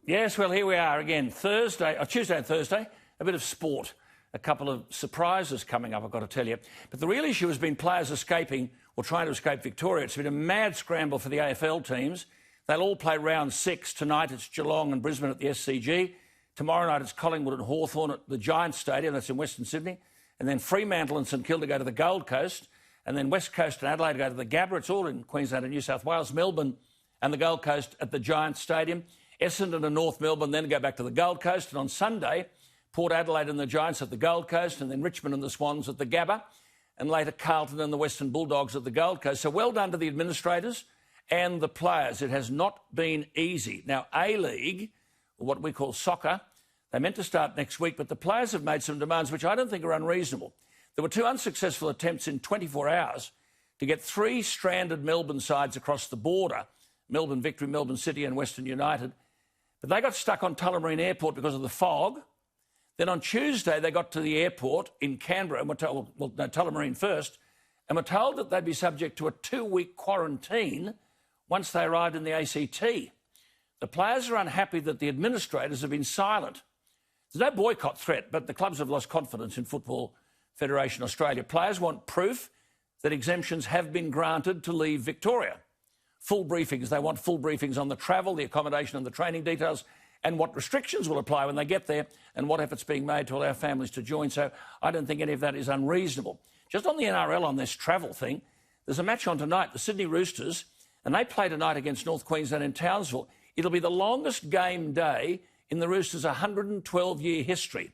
Yes, well, here we are again. Tuesday and Thursday, a bit of sport. A couple of surprises coming up, I've got to tell you. But the real issue has been players escaping or trying to escape Victoria. It's been a mad scramble for the AFL teams. They'll all play round 6. Tonight it's Geelong and Brisbane at the SCG. Tomorrow night it's Collingwood and Hawthorn at the Giants Stadium, that's in Western Sydney. And then Fremantle and St Kilda go to the Gold Coast. And then West Coast and Adelaide go to the Gabba. It's all in Queensland and New South Wales. Melbourne and the Gold Coast at the Giants Stadium. Essendon and North Melbourne then go back to the Gold Coast. And on Sunday, Port Adelaide and the Giants at the Gold Coast, and then Richmond and the Swans at the Gabba, and later Carlton and the Western Bulldogs at the Gold Coast. So well done to the administrators and the players. It has not been easy. Now, A-League, or what we call soccer, they're meant to start next week, but the players have made some demands which I don't think are unreasonable. There were 2 unsuccessful attempts in 24 hours to get 3 stranded Melbourne sides across the border, Melbourne Victory, Melbourne City and Western United, but they got stuck on Tullamarine Airport because of the fog. Then on Tuesday, they got to the airport in Canberra and were told, Tullamarine first, and were told that they'd be subject to a 2-week quarantine once they arrived in the ACT. The players are unhappy that the administrators have been silent. There's no boycott threat, but the clubs have lost confidence in Football Federation Australia. Players want proof that exemptions have been granted to leave Victoria. Full briefings. They want full briefings on the travel, the accommodation and the training details, and what restrictions will apply when they get there, and what efforts being made to allow families to join. So I don't think any of that is unreasonable. Just on the NRL, on this travel thing, there's a match on tonight, the Sydney Roosters, and they play tonight against North Queensland in Townsville. It'll be the longest game day in the Roosters' 112-year history.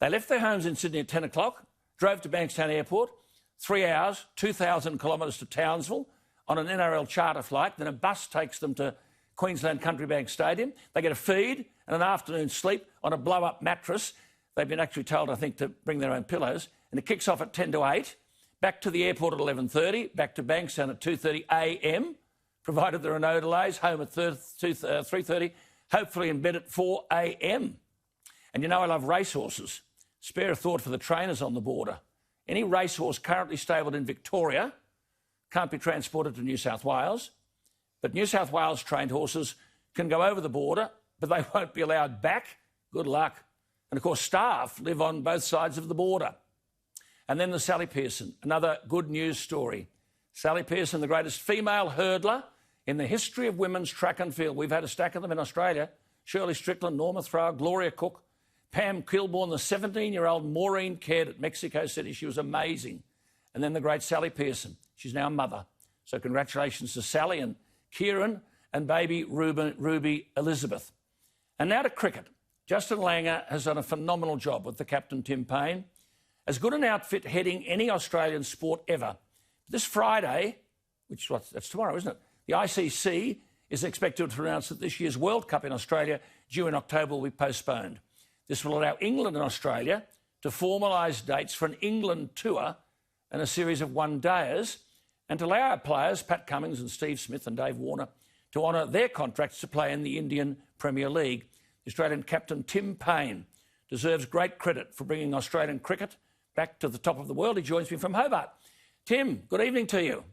They left their homes in Sydney at 10 o'clock, drove to Bankstown Airport, 3 hours, 2,000 kilometres to Townsville on an NRL charter flight. Then a bus takes them to Queensland Country Bank Stadium. They get a feed and an afternoon sleep on a blow-up mattress. They've been actually told, I think, to bring their own pillows. And it kicks off at 10 to 8. Back to the airport at 11:30. Back to Bankstown at 2:30 a.m, provided there are no delays. Home at 3:30. Hopefully in bed at 4 a.m. And you know I love racehorses. Spare a thought for the trainers on the border. Any racehorse currently stabled in Victoria can't be transported to New South Wales. But New South Wales trained horses can go over the border, but they won't be allowed back. Good luck. And, of course, staff live on both sides of the border. And then the Sally Pearson, another good news story. Sally Pearson, the greatest female hurdler in the history of women's track and field. We've had a stack of them in Australia. Shirley Strickland, Norma Thrower, Gloria Cook, Pam Kilbourne, the 17-year-old Maureen Caird at Mexico City. She was amazing. And then the great Sally Pearson. She's now a mother. So congratulations to Sally and Kieran and baby Ruby Elizabeth. And now to cricket. Justin Langer has done a phenomenal job with the captain Tim Paine. As good an outfit heading any Australian sport ever. This Friday, that's tomorrow, isn't it? The ICC is expected to announce that this year's World Cup in Australia, due in October, will be postponed. This will allow England and Australia to formalise dates for an England tour and a series of one-dayers, and to allow our players, Pat Cummins and Steve Smith and Dave Warner, to honour their contracts to play in the Indian Premier League. The Australian captain Tim Paine deserves great credit for bringing Australian cricket back to the top of the world. He joins me from Hobart. Tim, good evening to you.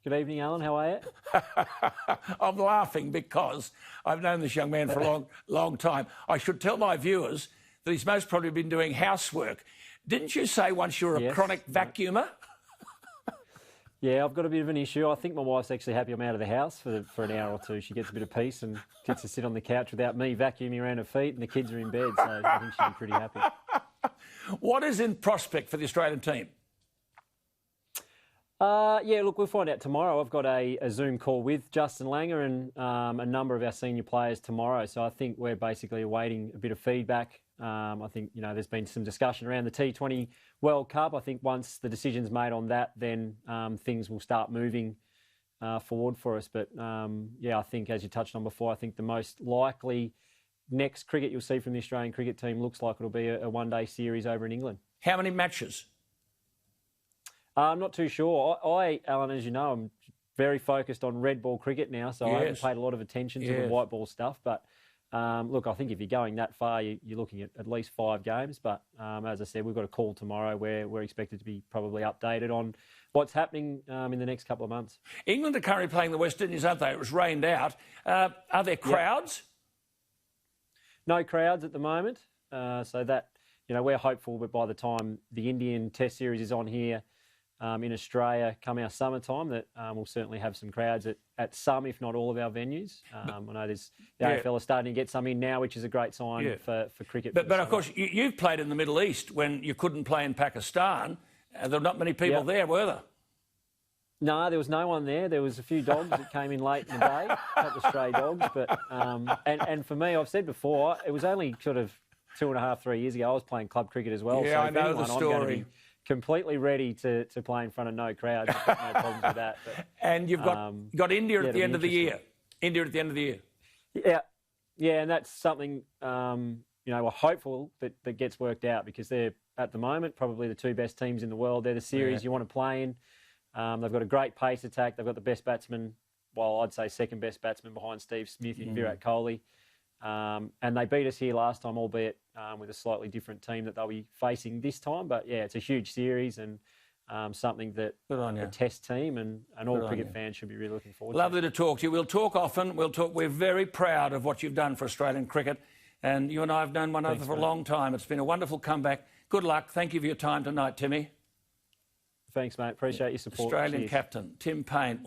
Good evening, Alan. How are you? I'm laughing because I've known this young man for a long time. I should tell my viewers that he's most probably been doing housework. Didn't you say once you were a chronic vacuumer? Yeah, I've got a bit of an issue. I think my wife's actually happy I'm out of the house for an hour or two. She gets a bit of peace and gets to sit on the couch without me vacuuming around her feet, and the kids are in bed, so I think she'll be pretty happy. What is in prospect for the Australian team? Yeah, look, we'll find out tomorrow. I've got a Zoom call with Justin Langer and a number of our senior players tomorrow, so I think we're basically awaiting a bit of feedback. I think, there's been some discussion around the T20 World Cup. I think once the decision's made on that, then things will start moving forward for us. But, I think, as you touched on before, I think the most likely next cricket you'll see from the Australian cricket team looks like it'll be a one-day series over in England. How many matches? I'm not too sure. Alan, as you know, I'm very focused on red ball cricket now, so I haven't paid a lot of attention to the white ball stuff. But, look, I think if you're going that far, you're looking at least 5 games. But, as I said, we've got a call tomorrow where we're expected to be probably updated on what's happening in the next couple of months. England are currently playing the West Indies, aren't they? It was rained out. Are there crowds? no crowds at the moment. So that, we're hopeful that by the time the Indian Test Series is on here in Australia come our summertime, that we'll certainly have some crowds at some, if not all, of our venues. I know the AFL is starting to get some in now, which is a great sign for cricket. But of course, you've played in the Middle East when you couldn't play in Pakistan. There were not many people there, were there? No, there was no one there. There was a few dogs that came in late in the day, a couple of stray dogs. But and for me, I've said before, it was only sort of 2.5, 3 years ago I was playing club cricket as well. Yeah, so I know the story. I'm going to be completely ready to play in front of no crowds. I've got no problems with that. But, and you've got India at the end of the year. India at the end of the year. Yeah, and that's something we're hopeful that gets worked out, because they're at the moment probably the two best teams in the world. They're the series you want to play in. They've got a great pace attack. They've got the best batsman, well, I'd say second best batsman behind Steve Smith and Virat Kohli. And they beat us here last time, albeit with a slightly different team that they'll be facing this time. But, yeah, it's a huge series and something that the Test team and all cricket fans should be really looking forward to. Lovely to talk to you. We'll talk often. We're very proud of what you've done for Australian cricket. And you and I have known one another for a long time. It's been a wonderful comeback. Good luck. Thank you for your time tonight, Timmy. Thanks, mate. Appreciate your support. Australian captain, Tim Paine.